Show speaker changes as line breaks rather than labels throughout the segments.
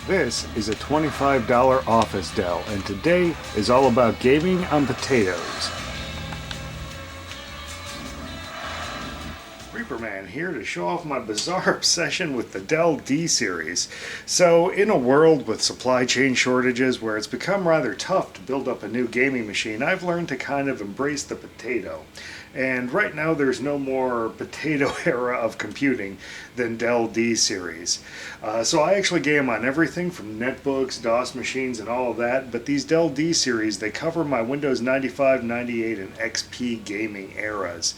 This is a $25 office Dell, and today is all about gaming on potatoes. Reaperman here to show off my bizarre obsession with the Dell D-Series. So, in a world with supply chain shortages where it's become rather tough to build up a new gaming machine, I've learned to kind of embrace the potato. And right now there's no more potato era of computing than Dell D-Series. So I actually game on everything from netbooks, DOS machines, and all of that, but these Dell D-Series, they cover my Windows 95, 98, and XP gaming eras.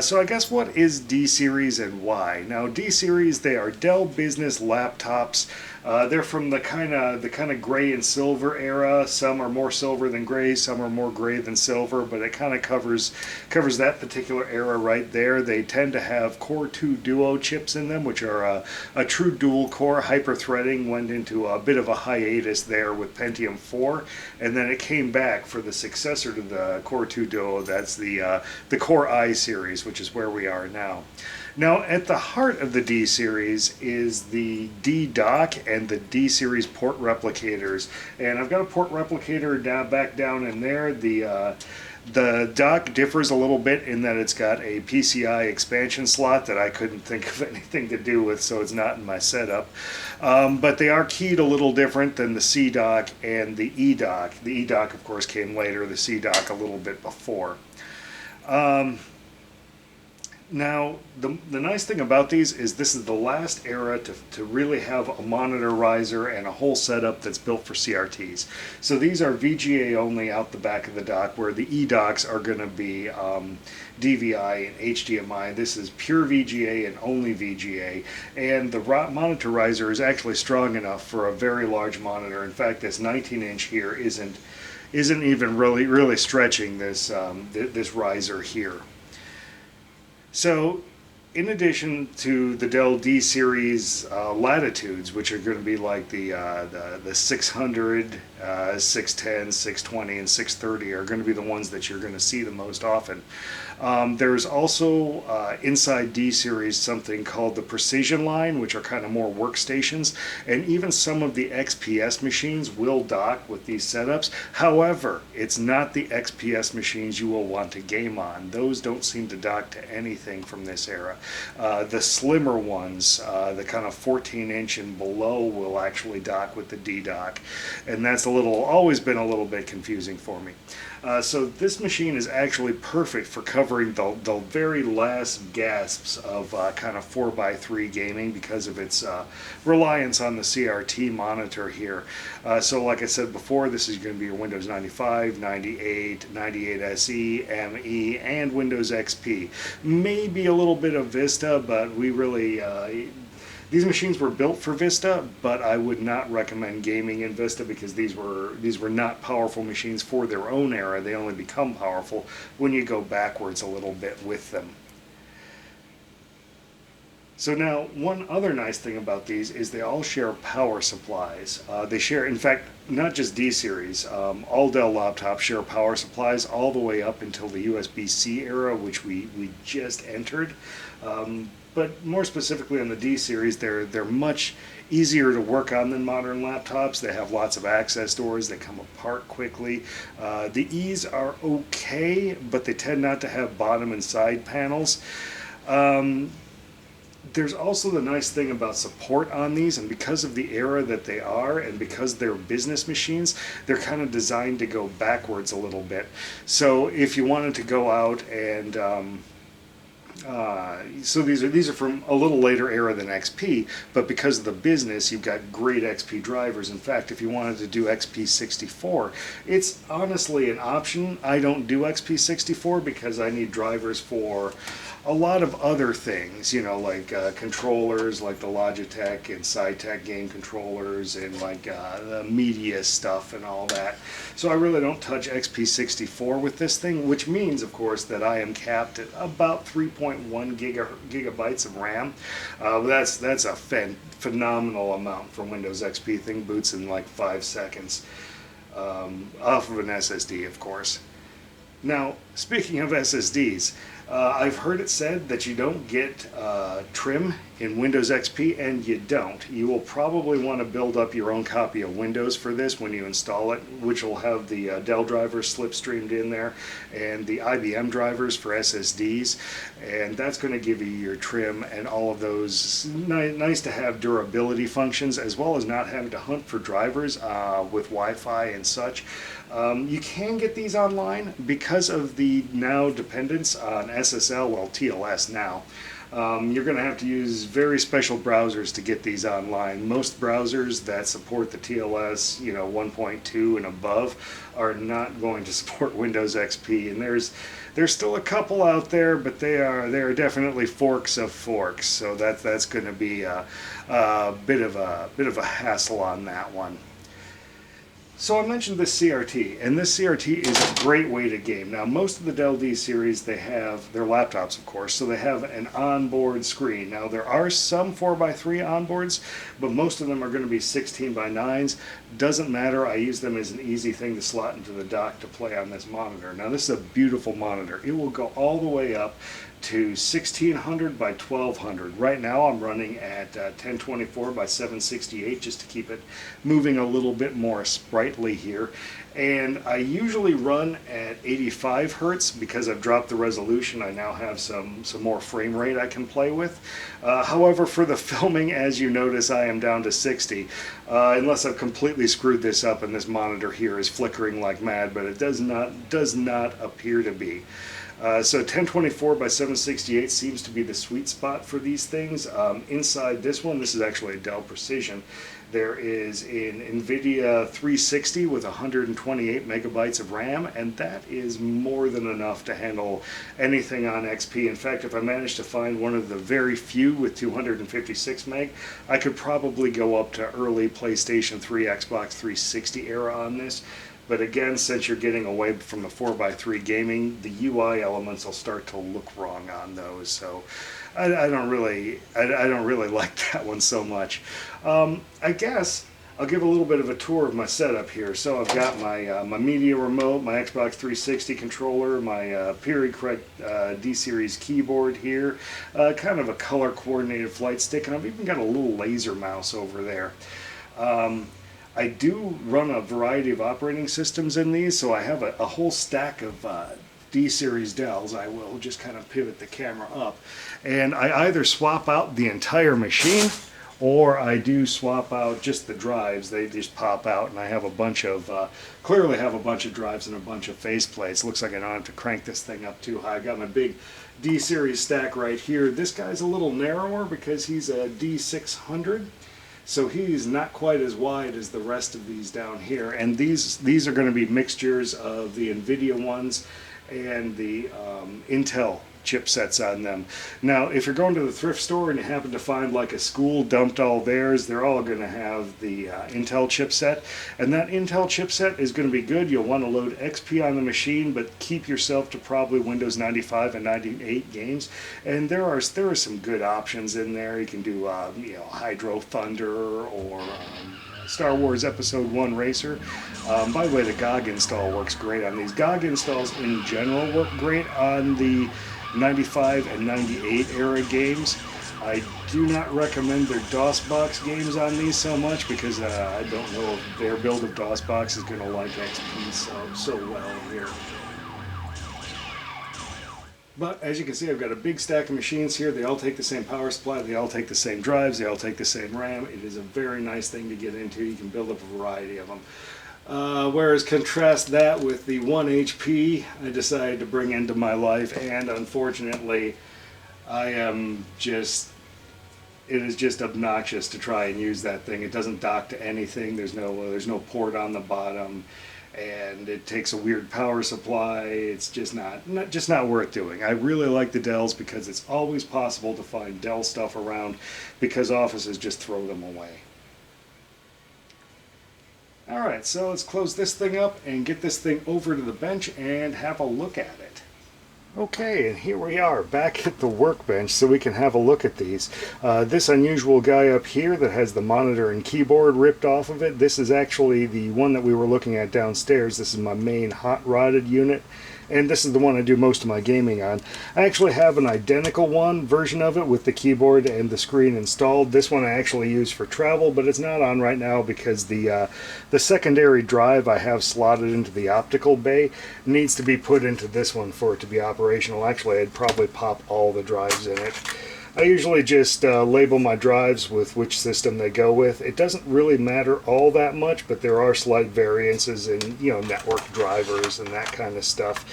So I guess what is D-Series and why? Now D-Series, they are Dell business laptops. They're from the kind of gray and silver era. Some are more silver than gray, some are more gray than silver, but it kind of covers that particular era right there. They tend to have Core 2 Duo chips in them, which are a true dual core. Hyper-threading went into a bit of a hiatus there with Pentium 4, and then it came back for the successor to the Core 2 Duo. That's the Core I series, which is where we are now. Now, at the heart of the D-Series is the D-Dock and the D-Series port replicators. And I've got a port replicator back down in there. The dock differs a little bit in that it's got a PCI expansion slot that I couldn't think of anything to do with, so it's not in my setup. But they are keyed a little different than the C-Dock and the E-Dock. The E-Dock, of course, came later, the C-Dock a little bit before. Now, the nice thing about these is this is the last era to really have a monitor riser and a whole setup that's built for CRTs. So these are VGA only out the back of the dock, where the E-Docks are going to be DVI and HDMI. This is pure VGA and only VGA. And the monitor riser is actually strong enough for a very large monitor. In fact, this 19-inch here isn't even really stretching this riser here. So, in addition to the Dell D-Series latitudes, which are going to be like the 600, 610, 620, and 630 are going to be the ones that you're going to see the most often. There's also inside D-Series something called the Precision line, which are kind of more workstations, and even some of the XPS machines will dock with these setups. However, it's not the XPS machines you will want to game on. Those don't seem to dock to anything from this era. The slimmer ones, the kind of 14-inch and below, will actually dock with the D-Dock, and that's always been a little bit confusing for me. So this machine is actually perfect for covering the very last gasps of kind of 4x3 gaming because of its reliance on the CRT monitor here. So like I said before, this is going to be your Windows 95, 98, 98 SE, ME, and Windows XP. Maybe a little bit of Vista, but we really... These machines were built for Vista, but I would not recommend gaming in Vista because these were not powerful machines for their own era. They only become powerful when you go backwards a little bit with them. So now, one other nice thing about these is they all share power supplies. They share, in fact, not just D-Series, all Dell laptops share power supplies all the way up until the USB-C era, which we just entered. But more specifically on the D-Series, they're much easier to work on than modern laptops. They have lots of access doors. They come apart quickly. The E's are okay, but they tend not to have bottom and side panels. There's also the nice thing about support on these, and because of the era that they are, and because they're business machines, they're kind of designed to go backwards a little bit. So if you wanted to go out and so these are from a little later era than XP, but because of the business, you've got great XP drivers. In fact, if you wanted to do XP64, it's honestly an option. I don't do XP64 because I need drivers for a lot of other things, you know, like controllers, like the Logitech and Cytec game controllers, and like the media stuff and all that. So I really don't touch XP64 with this thing, which means, of course, that I am capped at about 3.1 gigabytes of RAM. That's a phenomenal amount for Windows XP. Thing boots in like 5 seconds off of an SSD, of course. Now, speaking of SSDs, I've heard it said that you don't get trim in Windows XP, and you don't. You will probably want to build up your own copy of Windows for this when you install it, which will have the Dell drivers slipstreamed in there and the IBM drivers for SSDs, and that's going to give you your trim and all of those nice to have durability functions, as well as not having to hunt for drivers with Wi-Fi and such. You can get these online because of the now dependence on SSL, well, TLS now. You're going to have to use very special browsers to get these online. Most browsers that support the TLS, 1.2 and above, are not going to support Windows XP. And there's still a couple out there, but they are definitely forks of forks. So that's going to be a bit of a hassle on that one. So I mentioned this CRT, and this CRT is a great way to game. Now, most of the Dell D series, they're laptops, of course, so they have an onboard screen. Now, there are some 4x3 onboards, but most of them are going to be 16x9s. Doesn't matter, I use them as an easy thing to slot into the dock to play on this monitor. Now, this is a beautiful monitor. It will go all the way up to 1600 by 1200. Right now I'm running at 1024 by 768 just to keep it moving a little bit more sprightly here. And I usually run at 85 hertz because I've dropped the resolution. I now have some more frame rate I can play with. However, for the filming, as you notice, I am down to 60. Unless I've completely screwed this up and this monitor here is flickering like mad, but it does not appear to be. So 1024 by 768 seems to be the sweet spot for these things. Inside this one, this is actually a Dell Precision, there is an NVIDIA 360 with 128 megabytes of RAM, and that is more than enough to handle anything on XP. In fact, if I managed to find one of the very few with 256 meg, I could probably go up to early PlayStation 3, Xbox 360 era on this. But again, since you're getting away from the 4x3 gaming, the UI elements will start to look wrong on those. So I don't really like that one so much. I guess I'll give a little bit of a tour of my setup here. So I've got my media remote, my Xbox 360 controller, my Period Correct D-Series keyboard here, kind of a color coordinated flight stick, and I've even got a little laser mouse over there. I do run a variety of operating systems in these, so I have a whole stack of D-Series Dells. I will just kind of pivot the camera up, and I either swap out the entire machine or I do swap out just the drives. They just pop out, and I have a bunch of, clearly have a bunch of drives and a bunch of faceplates. Looks like I don't have to crank this thing up too high. I got my big D-Series stack right here. This guy's a little narrower because he's a D600. So he's not quite as wide as the rest of these down here, and these are going to be mixtures of the NVIDIA ones and the Intel chipsets on them. Now, if you're going to the thrift store and you happen to find like a school dumped all theirs, they're all going to have the Intel chipset, and that Intel chipset is going to be good. You'll want to load XP on the machine, but keep yourself to probably Windows 95 and 98 games, and there are some good options in there. You can do Hydro Thunder or Star Wars Episode 1 Racer. By the way, the GOG install works great on these. GOG installs in general work great on the 95 and 98 era games. I do not recommend their DOSBox games on these so much because I don't know if their build of DOSBox is going to like XP so well here. But as you can see, I've got a big stack of machines here. They all take the same power supply, they all take the same drives, they all take the same RAM. It is a very nice thing to get into. You can build up a variety of them. Whereas contrast that with the 1 HP I decided to bring into my life, and unfortunately it is just obnoxious to try and use that thing. It doesn't dock to anything. There's no port on the bottom, and it takes a weird power supply. It's just not worth doing. I really like the Dells because it's always possible to find Dell stuff around because offices just throw them away. Alright, so let's close this thing up and get this thing over to the bench and have a look at it. Okay, and here we are back at the workbench so we can have a look at these. This unusual guy up here that has the monitor and keyboard ripped off of it, this is actually the one that we were looking at downstairs. This is my main hot rodded unit, and this is the one I do most of my gaming on. I actually have an identical one version of it with the keyboard and the screen installed. This one I actually use for travel, but it's not on right now because the secondary drive I have slotted into the optical bay needs to be put into this one for it to be operational. Actually, I'd probably pop all the drives in it. I usually just label my drives with which system they go with. It doesn't really matter all that much, but there are slight variances in, you know, network drivers and that kind of stuff.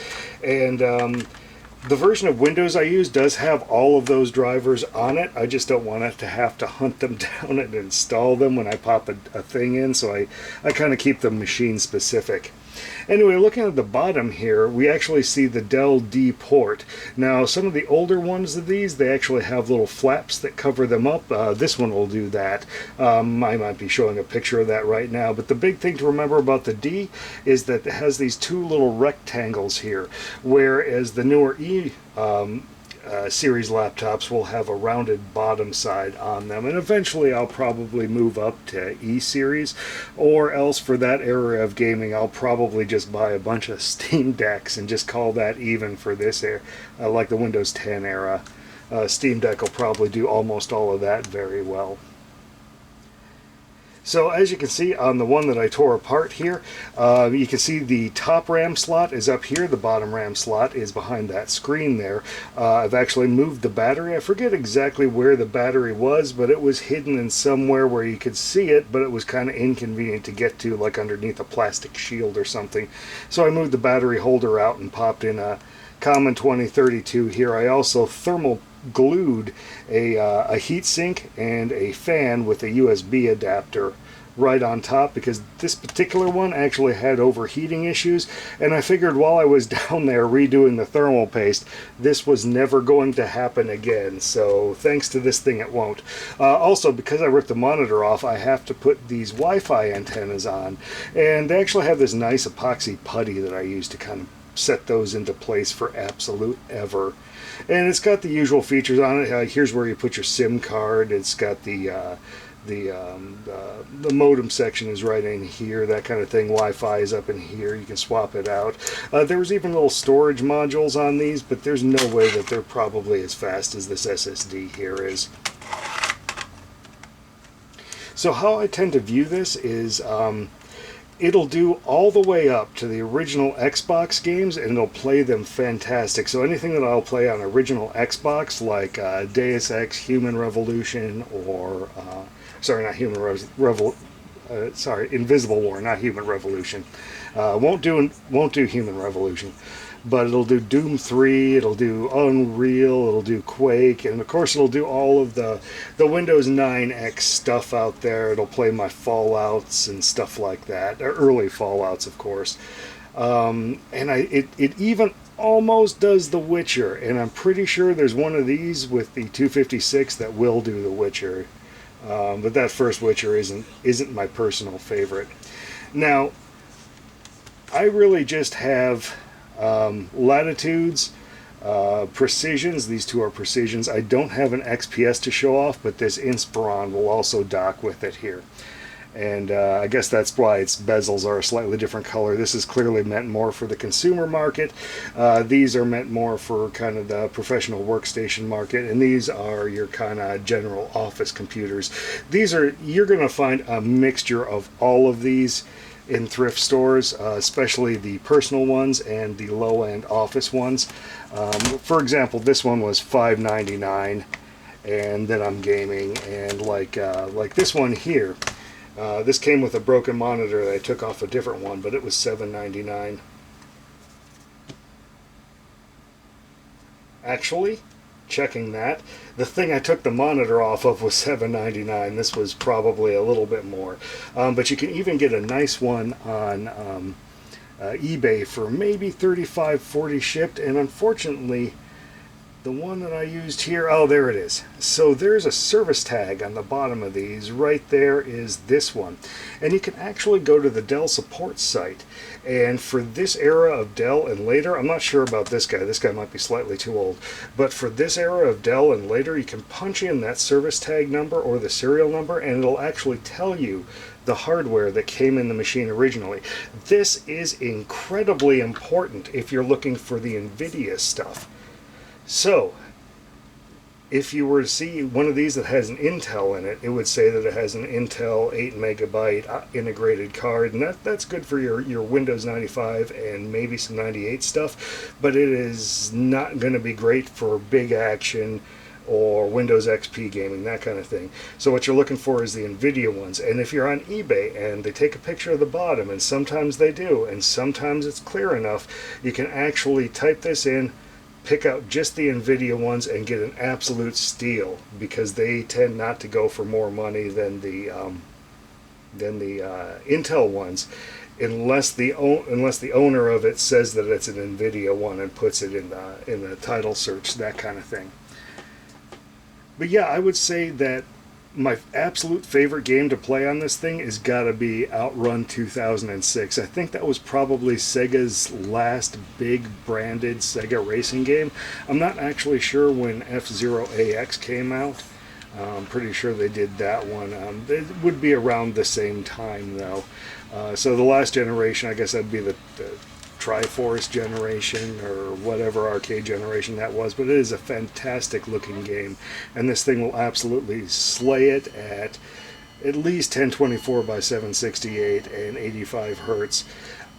And the version of Windows I use does have all of those drivers on it. I just don't want it to have to hunt them down and install them when I pop a thing in, so I kind of keep them machine specific. Anyway, looking at the bottom here, we actually see the Dell D port. Now, some of the older ones of these, they actually have little flaps that cover them up. This one will do that. I might be showing a picture of that right now, but the big thing to remember about the D is that it has these two little rectangles here, whereas the newer E series laptops will have a rounded bottom side on them, and eventually I'll probably move up to E series, or else for that era of gaming I'll probably just buy a bunch of Steam Decks and just call that even for this era, like the Windows 10 era. Steam Deck will probably do almost all of that very well. So as you can see on the one that I tore apart here, you can see the top RAM slot is up here, the bottom RAM slot is behind that screen there. I've actually moved the battery. I forget exactly where the battery was, but it was hidden in somewhere where you could see it, but it was kind of inconvenient to get to, like underneath a plastic shield or something. So I moved the battery holder out and popped in a common 2032 here. I also thermal glued a heat sink and a fan with a USB adapter right on top, because this particular one actually had overheating issues, and I figured while I was down there redoing the thermal paste, this was never going to happen again, so thanks to this thing it won't. Also, because I ripped the monitor off, I have to put these Wi-Fi antennas on, and they actually have this nice epoxy putty that I use to kind of set those into place for absolute ever. And it's got the usual features on it. Here's where you put your SIM card. It's got the modem section is right in here, that kind of thing. Wi-Fi is up in here. You can swap it out. There was even little storage modules on these, but there's no way that they're probably as fast as this SSD here is. So how I tend to view this is it'll do all the way up to the original Xbox games, and it'll play them fantastic. So anything that I'll play on original Xbox, like Deus Ex Human Revolution, or sorry, not Human sorry, Invisible War, not Human Revolution. Won't do Human Revolution, but it'll do Doom 3, it'll do Unreal, it'll do Quake, and of course it'll do all of the Windows 9X stuff out there. It'll play my Fallouts and stuff like that, early Fallouts, of course. And it even almost does The Witcher, and I'm pretty sure there's one of these with the 256 that will do The Witcher. But that first Witcher isn't my personal favorite. Now, I really just have latitudes, precisions. These two are precisions. I don't have an XPS to show off, but this Inspiron will also dock with it here. And I guess that's why its bezels are a slightly different color. This is clearly meant more for the consumer market. These are meant more for kind of the professional workstation market, and these are your kind of general office computers. You're going to find a mixture of all of these in thrift stores, especially the personal ones and the low-end office ones. For example, this one was $5.99, and then I'm gaming, and like this one here. This came with a broken monitor that I took off a different one, but it was $7.99. Actually, checking that, the thing I took the monitor off of was $7.99. This was probably a little bit more. But you can even get a nice one on eBay for maybe $35, $40 shipped, and unfortunately, the one that I used here, oh, there it is. So there's a service tag on the bottom of these. Right there is this one. And you can actually go to the Dell support site. And for this era of Dell and later, I'm not sure about this guy. This guy might be slightly too old. But for this era of Dell and later, you can punch in that service tag number or the serial number, and it'll actually tell you the hardware that came in the machine originally. This is incredibly important if you're looking for the NVIDIA stuff. So, if you were to see one of these that has an Intel in it, it would say that it has an Intel 8 megabyte integrated card, and that's good for your Windows 95 and maybe some 98 stuff, but it is not going to be great for big action or Windows XP gaming, that kind of thing. So what you're looking for is the NVIDIA ones. And if you're on eBay and they take a picture of the bottom, and sometimes they do, and sometimes it's clear enough, you can actually type this in, pick out just the NVIDIA ones, and get an absolute steal, because they tend not to go for more money than the Intel ones, unless the owner of it says that it's an NVIDIA one and puts it in the title search, that kind of thing. But yeah, I would say that my absolute favorite game to play on this thing has got to be Outrun 2006. I think that was probably Sega's last big branded Sega racing game. I'm not actually sure when F-Zero AX came out. I'm pretty sure they did that one. It would be around the same time, though. So the last generation, I guess that'd be the Triforce generation or whatever arcade generation that was, but it is a fantastic looking game, and this thing will absolutely slay it at least 1024 by 768 and 85 hertz.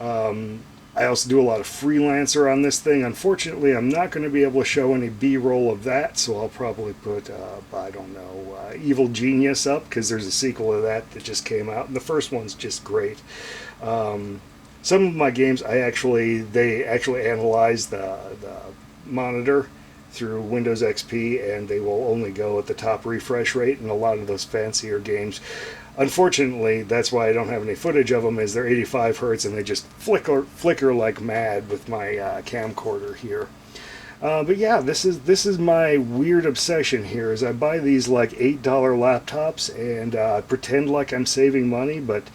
I also do a lot of freelancer on this thing. Unfortunately, I'm not going to be able to show any B-roll of that, so I'll probably put, I don't know, Evil Genius up, because there's a sequel to that just came out, and the first one's just great. Some of my games, they actually analyze the monitor through Windows XP, and they will only go at the top refresh rate in a lot of those fancier games. Unfortunately, that's why I don't have any footage of them, is they're 85 hertz and they just flicker like mad with my camcorder here. But yeah, this is my weird obsession here, is I buy these like $8 laptops and pretend like I'm saving money, but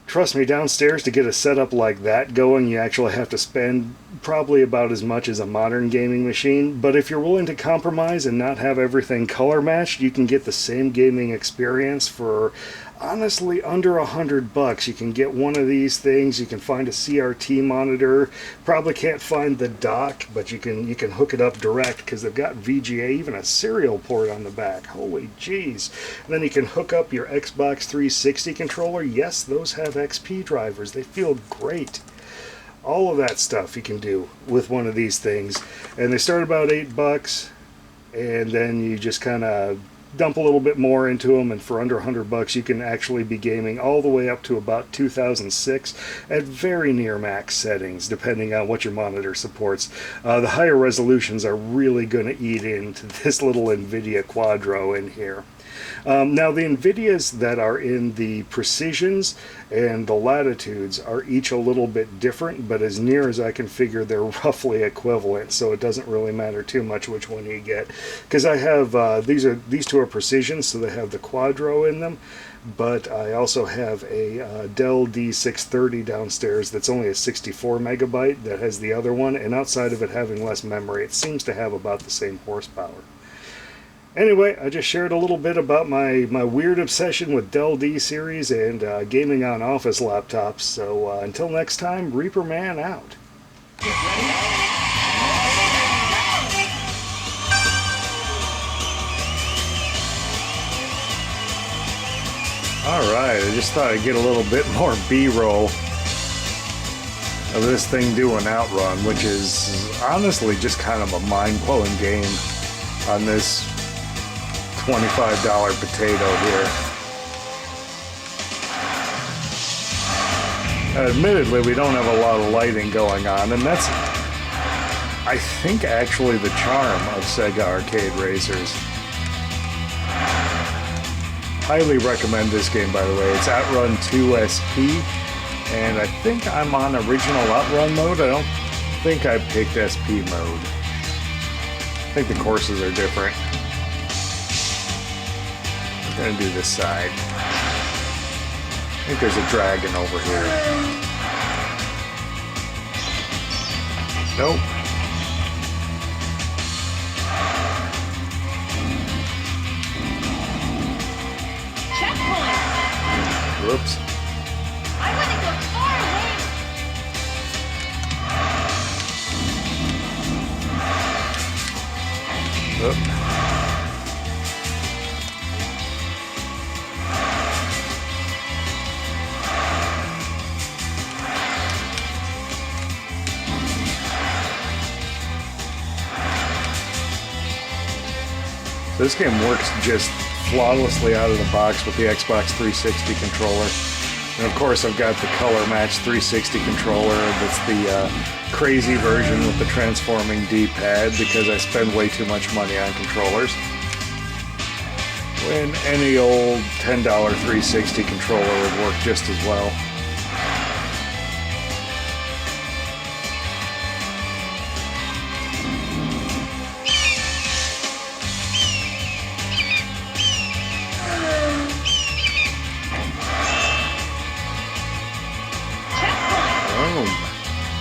trust me, downstairs to get a setup like that going, you actually have to spend probably about as much as a modern gaming machine. But if you're willing to compromise and not have everything color matched, you can get the same gaming experience for honestly under $100. You can get one of these things. You can find a CRT monitor. Probably can't find the dock, but you can hook it up direct, because they've got VGA, even a serial port on the back. Holy jeez. And then you can hook up your Xbox 360 controller. Yes, those have XP drivers. They feel great. All of that stuff you can do with one of these things. And they start about $8, and then you just kind of dump a little bit more into them, and for under $100 you can actually be gaming all the way up to about 2006 at very near max settings, depending on what your monitor supports. The higher resolutions are really going to eat into this little NVIDIA Quadro in here. Now the NVIDIAs that are in the Precisions and the Latitudes are each a little bit different, but as near as I can figure, they're roughly equivalent, so it doesn't really matter too much which one you get. Because I have, these two are Precisions, so they have the Quadro in them, but I also have a Dell D630 downstairs that's only a 64 megabyte that has the other one, and outside of it having less memory, it seems to have about the same horsepower. Anyway, I just shared a little bit about my weird obsession with Dell D series and gaming on office laptops. So until next time, Reaper Man out. Alright, I just thought I'd get a little bit more B-roll of this thing doing Outrun, which is honestly just kind of a mind-blowing game on this $25 potato here. Admittedly, we don't have a lot of lighting going on, and that's, I think, actually the charm of Sega arcade racers. Highly recommend this game, by the way. It's Outrun 2 SP, and I think I'm on original Outrun mode. I don't think I picked SP mode. I think the courses are different. We're gonna do this side. I think there's a dragon over here. Nope.
Checkpoint.
Whoops.
I want to go far away.
Oop. This game works just flawlessly out of the box with the Xbox 360 controller. And of course I've got the color match 360 controller that's the crazy version with the transforming D-pad because I spend way too much money on controllers. When any old $10 360 controller would work just as well.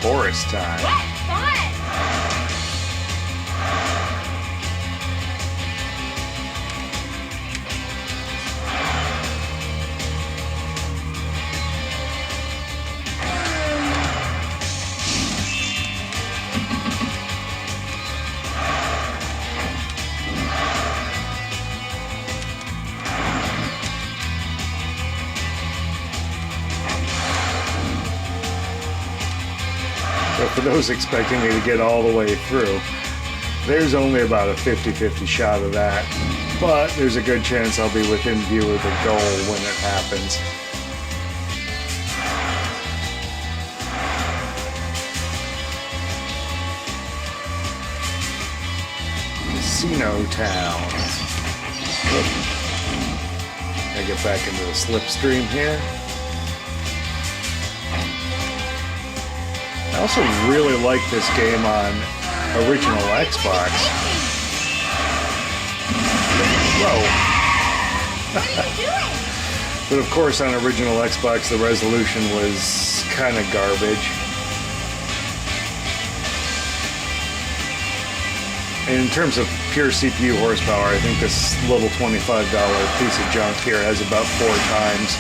Forest time.
What fun!
So for those expecting me to get all the way through, there's only about a 50-50 shot of that, but there's a good chance I'll be within view of the goal when it happens. Casino Town. I get back into the slipstream here. I also really like this game on original Xbox. Whoa.
What are you doing?
But of course on original Xbox the resolution was kind of garbage. And in terms of pure CPU horsepower, I think this little $25 piece of junk here has about 4 times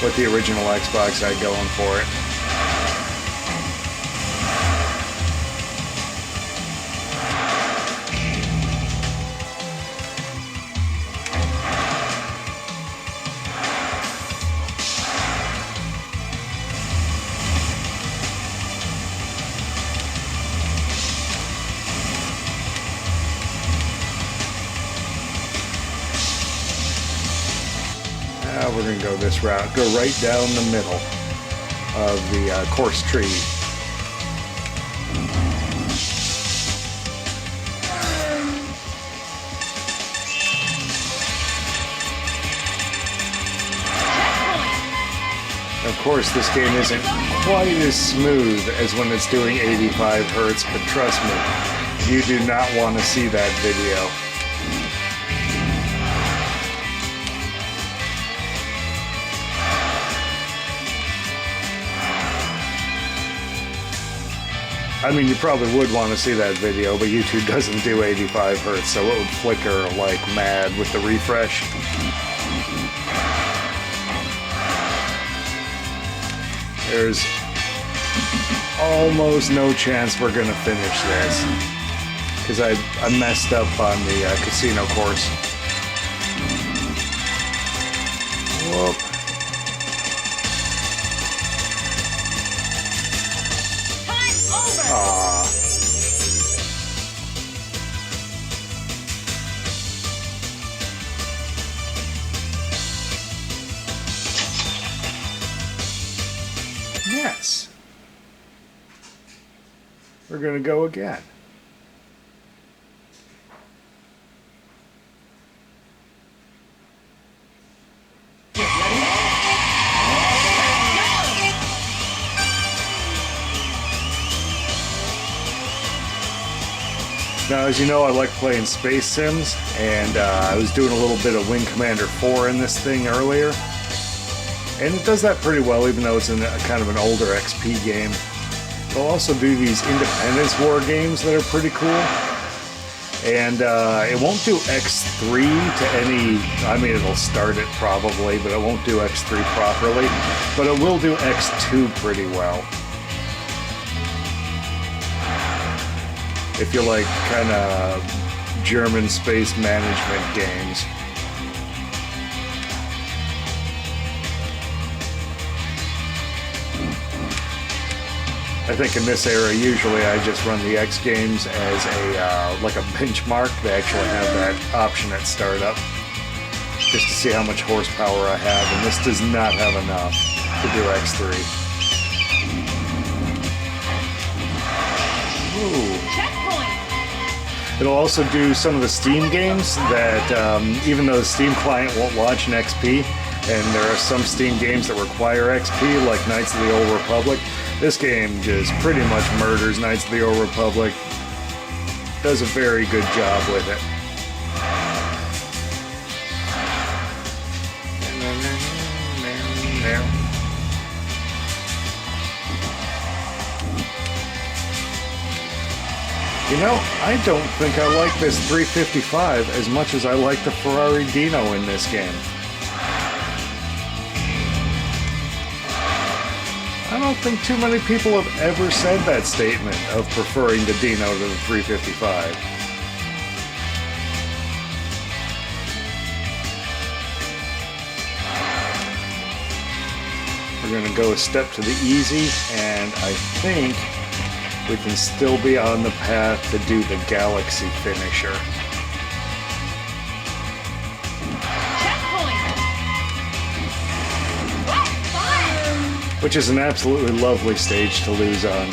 what the original Xbox had going for it. We're going to go this route. Go right down the middle of the course tree. Of course, this game isn't quite as smooth as when it's doing 85 Hertz, but trust me, you do not want to see that video. I mean, you probably would want to see that video, but YouTube doesn't do 85 Hertz, so it would flicker like mad with the refresh. There's almost no chance we're going to finish this, because I messed up on the casino course. Whoop. Aww. Yes. We're going to go again. Now, Now, as you know, I like playing Space Sims, and I was doing a little bit of Wing Commander 4 in this thing earlier. And it does that pretty well, even though it's in a kind of an older XP game. They'll also do these Independence War games that are pretty cool. And it won't do X3 to any... I mean, it'll start it probably, but it won't do X3 properly. But it will do X2 pretty well. If you like kind of German space management games. I think in this era, usually I just run the X games as a like a benchmark. They actually have that option at startup, just to see how much horsepower I have, and this does not have enough to do X3. Ooh. It'll also do some of the Steam games that, even though the Steam client won't launch in XP, and there are some Steam games that require XP, like Knights of the Old Republic, this game just pretty much murders Knights of the Old Republic. Does a very good job with it. You know, I don't think I like this 355 as much as I like the Ferrari Dino in this game. I don't think too many people have ever said that statement of preferring the Dino to the 355. We're going to go a step to the easy, and I think we can still be on the path to do the Galaxy finisher. Which is an absolutely lovely stage to lose on.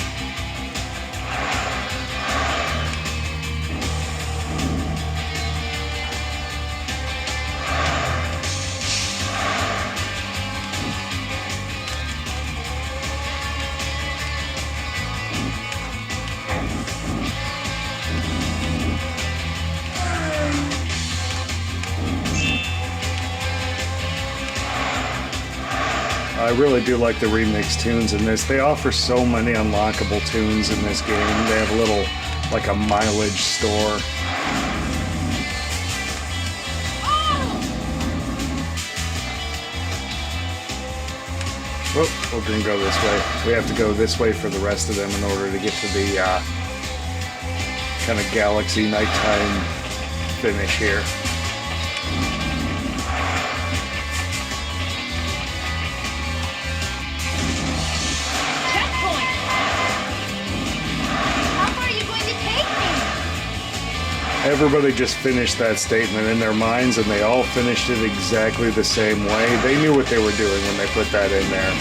I really do like the remix tunes in this. They offer so many unlockable tunes in this game. They have a little, like a mileage store. Oh, we're gonna go this way. We have to go this way for the rest of them in order to get to the kind of Galaxy nighttime finish here. Everybody just finished that statement in their minds, and they all finished it exactly the same way. They knew what they were doing when they put that in there.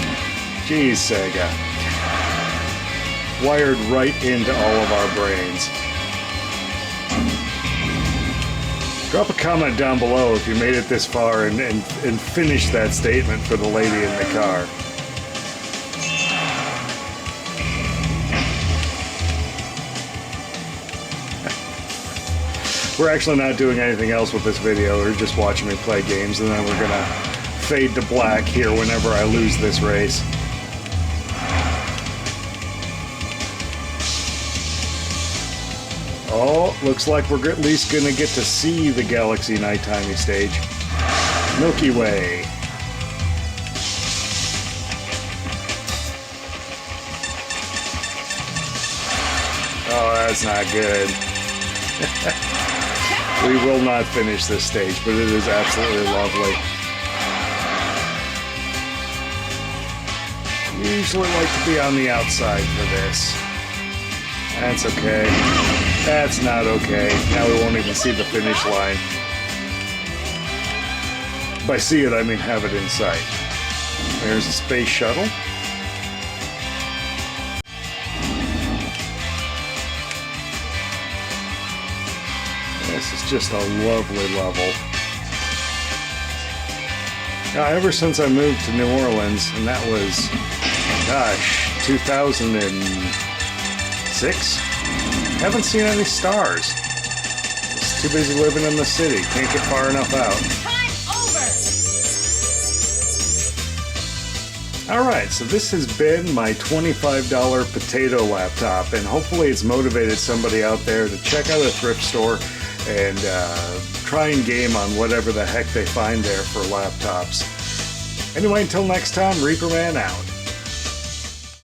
Jeez, Sega. Wired right into all of our brains. Drop a comment down below if you made it this far and finished that statement for the lady in the car. We're actually not doing anything else with this video. We're just watching me play games, and then we're gonna fade to black here whenever I lose this race. Oh, looks like we're at least gonna get to see the Galaxy Nighttime stage. Milky Way. Oh, that's not good. We will not finish this stage, but it is absolutely lovely. Usually like to be on the outside for this. That's okay. That's not okay. Now we won't even see the finish line. By see it, I mean have it in sight. There's a space shuttle. This is just a lovely level. Now, ever since I moved to New Orleans, and that was, gosh, 2006, haven't seen any stars. Too busy living in the city. Can't get far enough out.
Time over.
All right, so this has been my $25 potato laptop, and hopefully it's motivated somebody out there to check out a thrift store and try and game on whatever the heck they find there for laptops. Anyway, until next time, Reaperman out.